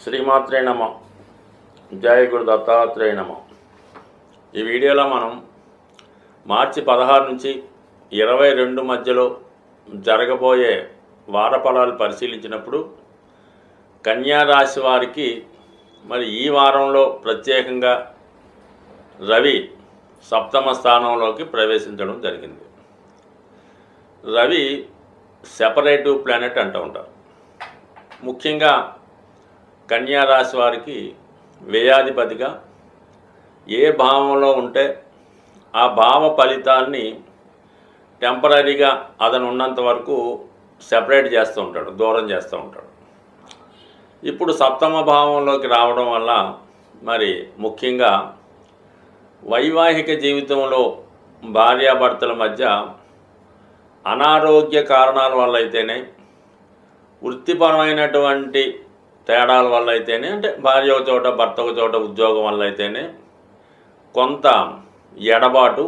శ్రీమాత్రే నమ. జయ గురు దత్తాత్రేయ నమ. ఈ వీడియోలో మనం మార్చి 16 నుంచి 22 మధ్యలో జరగబోయే వార ఫలాలు పరిశీలించినప్పుడు కన్యా రాశి వారికి మరి ఈ వారంలో ప్రత్యేకంగా రవి సప్తమ స్థానంలోకి ప్రవేశించడం జరిగింది. రవి సెపరేటివ్ ప్లానెట్ అంటూ ఉంటారు. ముఖ్యంగా కన్యా రాశి వారికి వ్యయాధిపతిగా ఏ భావంలో ఉంటే ఆ భావ ఫలితాల్ని టెంపరీగా అతను ఉన్నంత వరకు సెపరేట్ చేస్తూ ఉంటాడు, దూరం చేస్తూ ఉంటాడు. ఇప్పుడు సప్తమ భావంలోకి రావడం వల్ల మరి ముఖ్యంగా వైవాహిక జీవితంలో భార్యాభర్తల మధ్య అనారోగ్య కారణాల వల్ల అయితేనే, వృత్తిపరమైనటువంటి తేడాల వల్ల అయితేనే, అంటే భార్య ఒక చోట భర్త ఒక చోట ఉద్యోగం వల్ల అయితేనే కొంత ఎడబాటు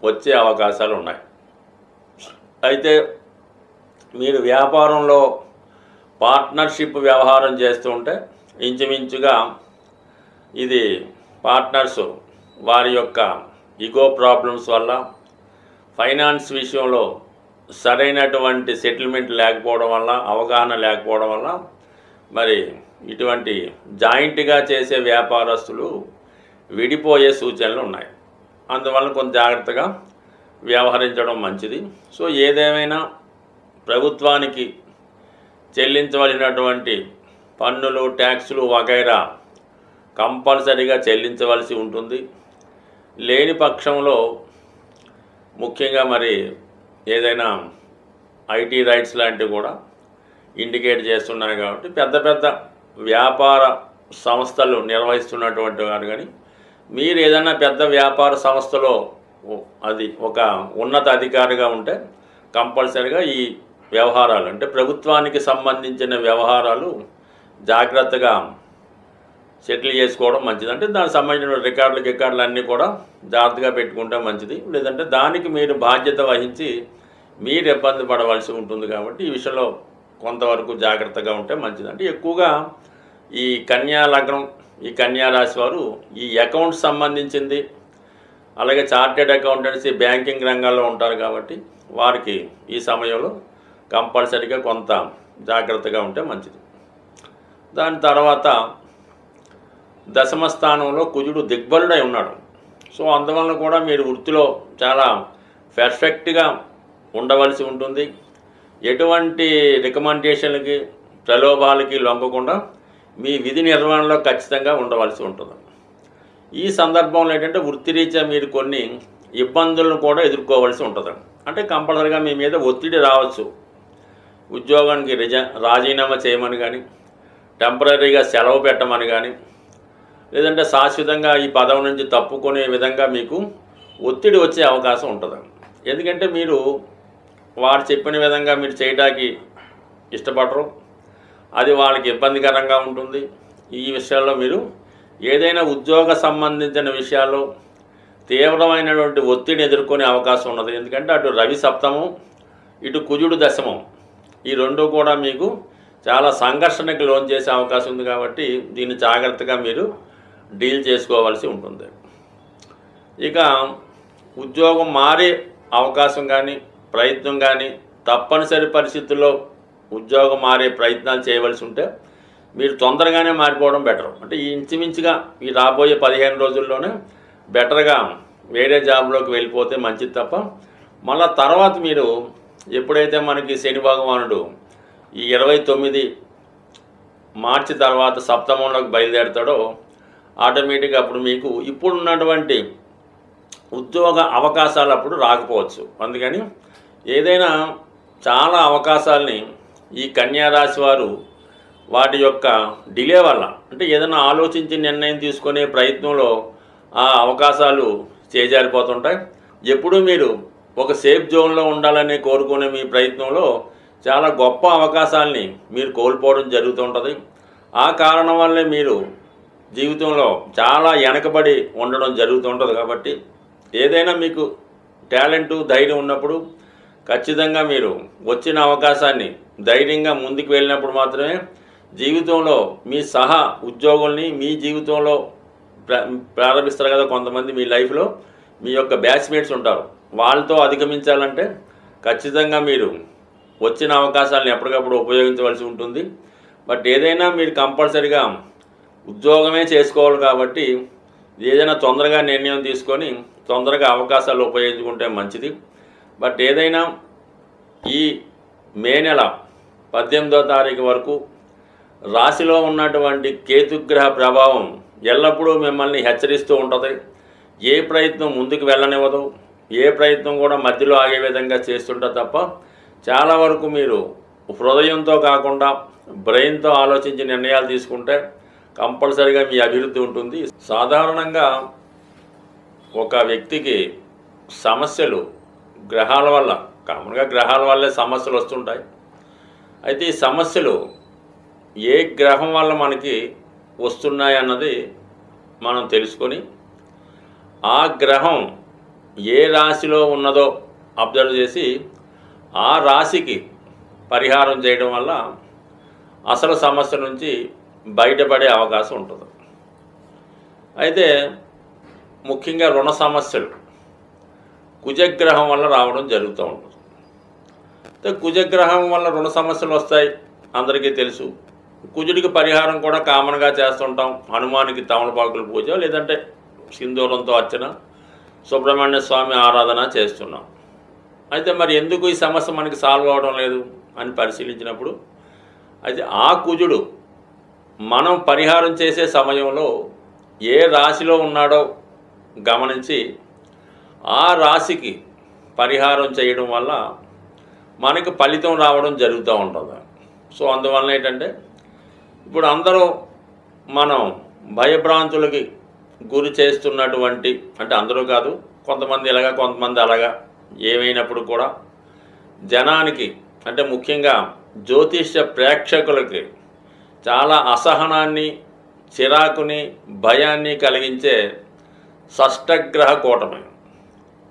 వచ్చే అవకాశాలు ఉన్నాయి. అయితే మీరు వ్యాపారంలో పార్ట్నర్షిప్ వ్యవహారం చేస్తూ ఉంటే ఇంచుమించుగా ఇది పార్ట్నర్స్ వారి యొక్క ఈగో ప్రాబ్లమ్స్ వల్ల, ఫైనాన్స్ విషయంలో సరైనటువంటి సెటిల్మెంట్ లేకపోవడం వల్ల, అవగాహన లేకపోవడం వల్ల మరి ఇటువంటి జాయింట్గా చేసే వ్యాపారస్తులు విడిపోయే సూచనలు ఉన్నాయి. అందువల్ల కొంచెం జాగ్రత్తగా వ్యవహరించడం మంచిది. సో ఏదేమైనా ప్రభుత్వానికి చెల్లించవలసినటువంటి పన్నులు, ట్యాక్సులు వగైరా కంపల్సరీగా చెల్లించవలసి ఉంటుంది. లేని పక్షంలో ముఖ్యంగా మరి ఏదైనా ఐటీ రైట్స్ లాంటివి కూడా ఇండికేట్ చేస్తున్నాయి. కాబట్టి పెద్ద పెద్ద వ్యాపార సంస్థలు నిర్వహిస్తున్నటువంటి వారు కానీ, మీరు ఏదైనా పెద్ద వ్యాపార సంస్థలో అది ఒక ఉన్నత అధికారిగా ఉంటే కంపల్సరీగా ఈ వ్యవహారాలు, అంటే ప్రభుత్వానికి సంబంధించిన వ్యవహారాలు జాగ్రత్తగా సెటిల్ చేసుకోవడం మంచిది. అంటే దానికి సంబంధించిన రికార్డులు అన్నీ కూడా జాగ్రత్తగా పెట్టుకుంటే మంచిది. లేదంటే దానికి మీరు బాధ్యత వహించి మీరు ఇబ్బంది పడవలసి ఉంటుంది. కాబట్టి ఈ విషయంలో కొంతవరకు జాగ్రత్తగా ఉంటే మంచిది. అంటే ఎక్కువగా ఈ కన్యా లగ్నం, ఈ కన్యా రాశి వారు ఈ అకౌంట్స్ సంబంధించింది, అలాగే చార్టెడ్ అకౌంటెన్సీ, బ్యాంకింగ్ రంగాల్లో ఉంటారు. కాబట్టి వారికి ఈ సమయంలో కంపల్సరీగా కొంత జాగ్రత్తగా ఉంటే మంచిది. దాని తర్వాత దశమ స్థానంలో కుజుడు దిగ్బలుడై ఉన్నాడు. సో అందువల్ల కూడా మీరు వృత్తిలో చాలా పర్ఫెక్ట్గా ఉండవలసి ఉంటుంది. ఎటువంటి రికమెండేషన్లకి, ప్రలోభాలకి లొంగకుండా మీ విధి నిర్వహణలో ఖచ్చితంగా ఉండవలసి ఉంటుంది. ఈ సందర్భంలో ఏంటంటే వృత్తిరీత్యా మీరు కొన్ని ఇబ్బందులను కూడా ఎదుర్కోవలసి ఉంటుంది. అంటే కంపల్సరీగా మీ మీద ఒత్తిడి రావచ్చు. ఉద్యోగానికి రాజీనామా చేయమని కానీ, టెంపరీగా సెలవు పెట్టమని కానీ, లేదంటే శాశ్వతంగా ఈ పదవి నుంచి తప్పుకునే విధంగా మీకు ఒత్తిడి వచ్చే అవకాశం ఉంటుంది. ఎందుకంటే మీరు వారు చెప్పిన విధంగా మీరు చేయడానికి ఇష్టపడరు, అది వాళ్ళకి ఇబ్బందికరంగా ఉంటుంది. ఈ విషయాల్లో మీరు ఏదైనా ఉద్యోగ సంబంధించిన విషయాల్లో తీవ్రమైనటువంటి ఒత్తిడి ఎదుర్కొనే అవకాశం ఉన్నది. ఎందుకంటే అటు రవి సప్తమం, ఇటు కుజుడు దశమం, ఈ రెండు కూడా మీకు చాలా సంఘర్షణకి లోన్ చేసే అవకాశం ఉంది. కాబట్టి దీన్ని జాగ్రత్తగా మీరు డీల్ చేసుకోవాల్సి ఉంటుంది. ఇక ఉద్యోగం మారే అవకాశం కానీ, ప్రయత్నం కానీ, తప్పనిసరి పరిస్థితుల్లో ఉద్యోగం మారే ప్రయత్నాలు చేయవలసి ఉంటే మీరు తొందరగానే మారిపోవడం బెటర్. అంటే ఈ ఇంచుమించుగా ఈ రాబోయే 15 రోజుల్లోనే బెటర్గా వేరే జాబ్లోకి వెళ్ళిపోతే మంచిది. తప్ప మళ్ళా తర్వాత మీరు ఎప్పుడైతే మనకి శని భగవానుడు ఈ 29 మార్చి తర్వాత సప్తమంలోకి బయలుదేరుతాడో ఆటోమేటిక్గా అప్పుడు మీకు ఇప్పుడున్నటువంటి ఉద్యోగ అవకాశాలు అప్పుడు రాకపోవచ్చు. అందుకని ఏదైనా చాలా అవకాశాలని ఈ కన్యా రాశి వారు వాటి యొక్క డిలే వల్ల, అంటే ఏదైనా ఆలోచించి నిర్ణయం తీసుకునే ప్రయత్నంలో ఆ అవకాశాలు చేజారిపోతుంటాయి. ఎప్పుడూ మీరు ఒక సేఫ్ జోన్లో ఉండాలని కోరుకునే మీ ప్రయత్నంలో చాలా గొప్ప అవకాశాలని మీరు కోల్పోవడం జరుగుతుంటుంది. ఆ కారణం వల్లే మీరు జీవితంలో చాలా వెనకబడి ఉండడం జరుగుతుంటుంది. కాబట్టి ఏదైనా మీకు టాలెంటు, ధైర్యం ఉన్నప్పుడు ఖచ్చితంగా మీరు వచ్చిన అవకాశాన్ని ధైర్యంగా ముందుకు వెళ్ళినప్పుడు మాత్రమే జీవితంలో మీ సహా ఉద్యోగుల్ని మీ జీవితంలో ప్రారంభిస్తారు కదా కొంతమంది మీ లైఫ్లో మీ యొక్క బ్యాచ్మేట్స్ ఉంటారు. వాళ్ళతో అధిగమించాలంటే ఖచ్చితంగా మీరు వచ్చిన అవకాశాలను ఎప్పటికప్పుడు ఉపయోగించవలసి ఉంటుంది. బట్ ఏదైనా మీరు కంపల్సరీగా ఉద్యోగమే చేసుకోవాలి కాబట్టి ఏదైనా తొందరగా నిర్ణయం తీసుకొని తొందరగా అవకాశాలు ఉపయోగించుకుంటే మంచిది. బట్ ఏదైనా ఈ మే నెల 18వ తారీఖు వరకు రాశిలో ఉన్నటువంటి కేతుగ్రహ ప్రభావం ఎల్లప్పుడూ మిమ్మల్ని హెచ్చరిస్తూ ఉంటుంది. ఏ ప్రయత్నం ముందుకు వెళ్ళనివ్వదు, ఏ ప్రయత్నం కూడా మధ్యలో ఆగే విధంగా చేస్తుంటారు తప్ప చాలా వరకు మీరు హృదయంతో కాకుండా బ్రెయిన్తో ఆలోచించి నిర్ణయాలు తీసుకుంటే కంపల్సరీగా మీ అభివృద్ధి ఉంటుంది. సాధారణంగా ఒక వ్యక్తికి సమస్యలు గ్రహాల వల్ల, కామన్గా గ్రహాల వల్లే సమస్యలు వస్తుంటాయి. అయితే ఈ సమస్యలు ఏ గ్రహం వల్ల మనకి వస్తున్నాయి అన్నది మనం తెలుసుకొని ఆ గ్రహం ఏ రాశిలో ఉన్నదో అబ్జర్వ్ చేసి ఆ రాశికి పరిహారం చేయడం వల్ల అసలు సమస్య నుంచి బయటపడే అవకాశం ఉంటుంది. అయితే ముఖ్యంగా రుణ సమస్యలు కుజగ్రహం వల్ల రావడం జరుగుతూ ఉంటుంది. అయితే కుజగ్రహం వల్ల రుణ సమస్యలు వస్తాయి అందరికీ తెలుసు. కుజుడికి పరిహారం కూడా కామన్గా చేస్తుంటాం. హనుమానికి తమలపాకుల పూజ, లేదంటే సింధూరంతో అర్చన, సుబ్రహ్మణ్య స్వామి ఆరాధన చేస్తున్నాం. అయితే మరి ఎందుకు ఈ సమస్య మనకి సాల్వ్ అవడం లేదు అని పరిశీలించినప్పుడు, అయితే ఆ కుజుడు మనం పరిహారం చేసే సమయంలో ఏ రాశిలో ఉన్నాడో గమనించి ఆ రాశికి పరిహారం చేయడం వల్ల మనకి ఫలితం రావడం జరుగుతూ ఉంటుంది. సో అందువల్ల ఏంటంటే ఇప్పుడు అందరూ మనం భయభ్రాంతులకి గురి చేస్తున్నటువంటి, అంటే అందరూ కాదు, కొంతమంది ఇలాగా కొంతమంది అలాగా, ఏమైనప్పుడు కూడా జనానికి, అంటే ముఖ్యంగా జ్యోతిష్య ప్రేక్షకులకి చాలా అసహనాన్ని, చిరాకుని, భయాన్ని కలిగించే షష్టగ్రహ కూటమి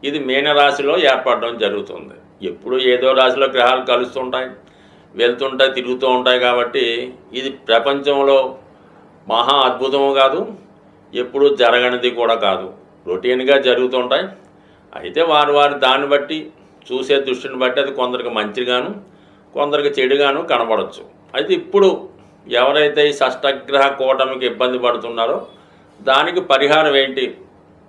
ఇది మీనరాశిలో ఏర్పడడం జరుగుతుంది. ఎప్పుడు ఏదో రాశిలో గ్రహాలు కలుస్తుంటాయి, వెళ్తుంటాయి, తిరుగుతూ ఉంటాయి. కాబట్టి ఇది ప్రపంచంలో మహా అద్భుతము కాదు, ఎప్పుడు జరగనిది కూడా కాదు, రొటీన్గా జరుగుతుంటాయి. అయితే వారి దాన్ని బట్టి, చూసే దృష్టిని బట్టి అది కొందరికి మంచిగాను కొందరికి చెడుగాను కనబడవచ్చు. అయితే ఇప్పుడు ఎవరైతే ఈ షష్టగ్రహ కూటమికి ఇబ్బంది పడుతున్నారో దానికి పరిహారం ఏంటి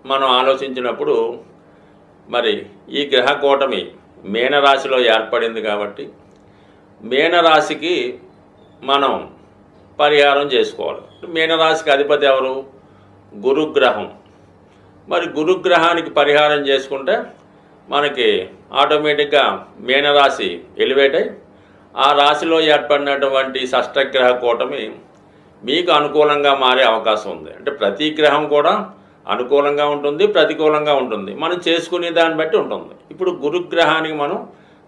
మనం ఆలోచించినప్పుడు, మరి ఈ గ్రహ కూటమి మీనరాశిలో ఏర్పడింది కాబట్టి మీనరాశికి మనం పరిహారం చేసుకోవాలి. మీనరాశికి అధిపతి ఎవరు? గురుగ్రహం. మరి గురుగ్రహానికి పరిహారం చేసుకుంటే మనకి ఆటోమేటిక్గా మీనరాశి ఎలివేట్ అయ్యి ఆ రాశిలో ఏర్పడినటువంటి షష్టగ్రహ కూటమి మీకు అనుకూలంగా మారే అవకాశం ఉంది. అంటే ప్రతి గ్రహం కూడా అనుకూలంగా ఉంటుంది, ప్రతికూలంగా ఉంటుంది, మనం చేసుకునే దాన్ని బట్టి ఉంటుంది. ఇప్పుడు గురుగ్రహానికి మనం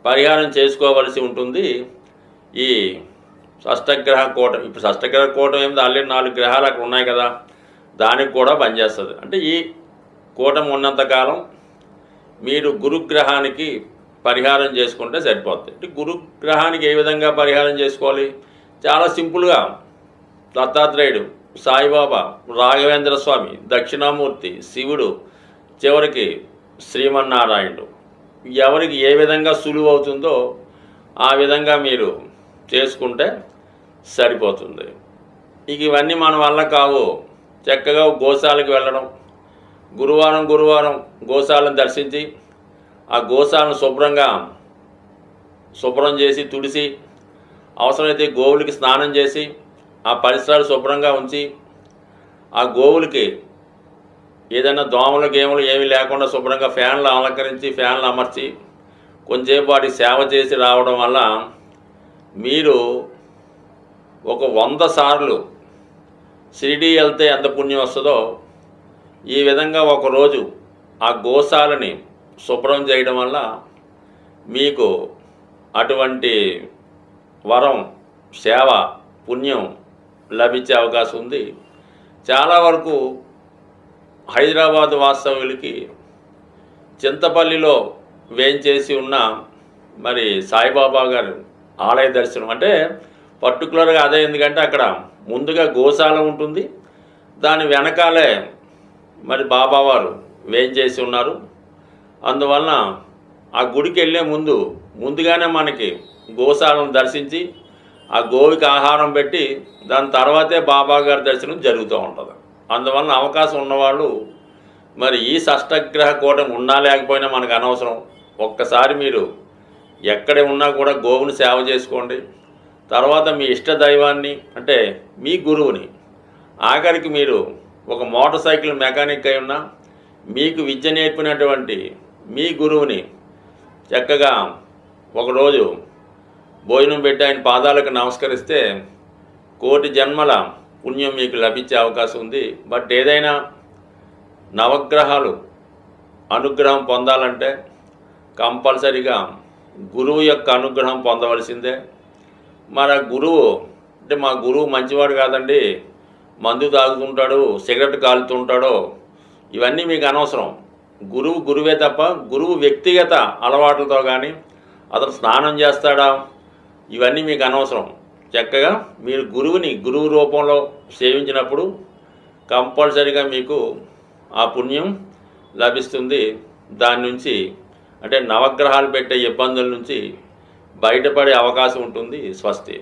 పరిహారం చేసుకోవలసి ఉంటుంది. ఈ షష్టగ్రహ కూటమి, ఇప్పుడు షష్టగ్రహ కూటమి ఏమిటి, ఆల్రెడీ 4 గ్రహాలు అక్కడ ఉన్నాయి కదా, దానికి కూడా పనిచేస్తుంది. అంటే ఈ కూటమి ఉన్నంతకాలం మీరు గురుగ్రహానికి పరిహారం చేసుకుంటే సరిపోతుంది. అంటే గురుగ్రహానికి ఏ విధంగా పరిహారం చేసుకోవాలి? చాలా సింపుల్గా దత్తాత్రేయుడు, సాయిబాబా, రాఘవేంద్ర స్వామి, దక్షిణామూర్తి, శివుడు, చివరికి శ్రీమన్నారాయణుడు, ఎవరికి ఏ విధంగా సులువు అవుతుందో ఆ విధంగా మీరు చేసుకుంటే సరిపోతుంది. ఇక ఇవన్నీ మన వల్ల కావు. చక్కగా గోశాలకు వెళ్ళడం, గురువారం గోశాలను దర్శించి ఆ గోశాలను శుభ్రం చేసి తుడిసి, అవసరమైతే గోవులకి స్నానం చేసి ఆ పరిసరాలు శుభ్రంగా ఉంచి, ఆ గోవులకి ఏదైనా దోమలు గేములు ఏమీ లేకుండా శుభ్రంగా ఫ్యాన్లు అలంకరించి ఫ్యాన్లు అమర్చి కొంచెంసేపు వాటికి సేవ చేసి రావడం వల్ల మీరు ఒక 100 సార్లు షిరిడీ వెళ్తే ఎంత పుణ్యం వస్తుందో ఈ విధంగా ఒకరోజు ఆ గోశాలని శుభ్రం చేయడం వల్ల మీకు అటువంటి వరం, సేవ, పుణ్యం లభించే అవకాశం ఉంది. చాలా వరకు హైదరాబాద్ వాస్తవ్యులకి చింతపల్లిలో వేంచేసి ఉన్న మరి సాయిబాబా గారు ఆలయ దర్శనం, అంటే పర్టికులర్గా అదే, ఎందుకంటే అక్కడ ముందుగా గోశాల ఉంటుంది, దాని వెనకాలే మరి బాబావారు వేయించేసి ఉన్నారు. అందువలన ఆ గుడికి వెళ్ళే ముందుగానే మనకి గోశాలను దర్శించి ఆ గోవికి ఆహారం పెట్టి దాని తర్వాతే బాబా గారి దర్శనం జరుగుతూ ఉంటుంది. అందువలన అవకాశం ఉన్నవాళ్ళు మరి ఈ షష్టగ్రహ కూటమి ఉన్నా లేకపోయినా మనకు అనవసరం. ఒక్కసారి మీరు ఎక్కడ ఉన్నా కూడా గోవుని సేవ చేసుకోండి. తర్వాత మీ ఇష్ట దైవాన్ని, అంటే మీ గురువుని, ఆఖరికి మీరు ఒక మోటార్ సైకిల్ మెకానిక్ అయి ఉన్నా మీకు విద్య నేర్పినటువంటి మీ గురువుని చక్కగా ఒకరోజు భోజనం పెట్టి ఆయన పాదాలకు నమస్కరిస్తే కోటి జన్మల పుణ్యం మీకు లభించే అవకాశం ఉంది. బట్ ఏదైనా నవగ్రహాలు అనుగ్రహం పొందాలంటే కంపల్సరిగా గురువు యొక్క అనుగ్రహం పొందవలసిందే. మరి ఆ గురువు అంటే మా గురువు మంచివాడు కాదండి, మందు తాగుతుంటాడు, సిగరెట్ కాలుతుంటాడో, ఇవన్నీ మీకు అనవసరం. గురువు గురువే తప్ప గురువు వ్యక్తిగత అలవాట్లతో కానీ అతను స్నానం చేస్తాడా, ఇవన్నీ మీకు అనవసరం. చక్కగా మీరు గురువుని గురువు రూపంలో సేవించినప్పుడు కంపల్సరిగా మీకు ఆ పుణ్యం లభిస్తుంది. దాని నుంచి అంటే నవగ్రహాలు పెట్టే ఇబ్బందుల నుంచి బయటపడే అవకాశం ఉంటుంది. స్వస్తి.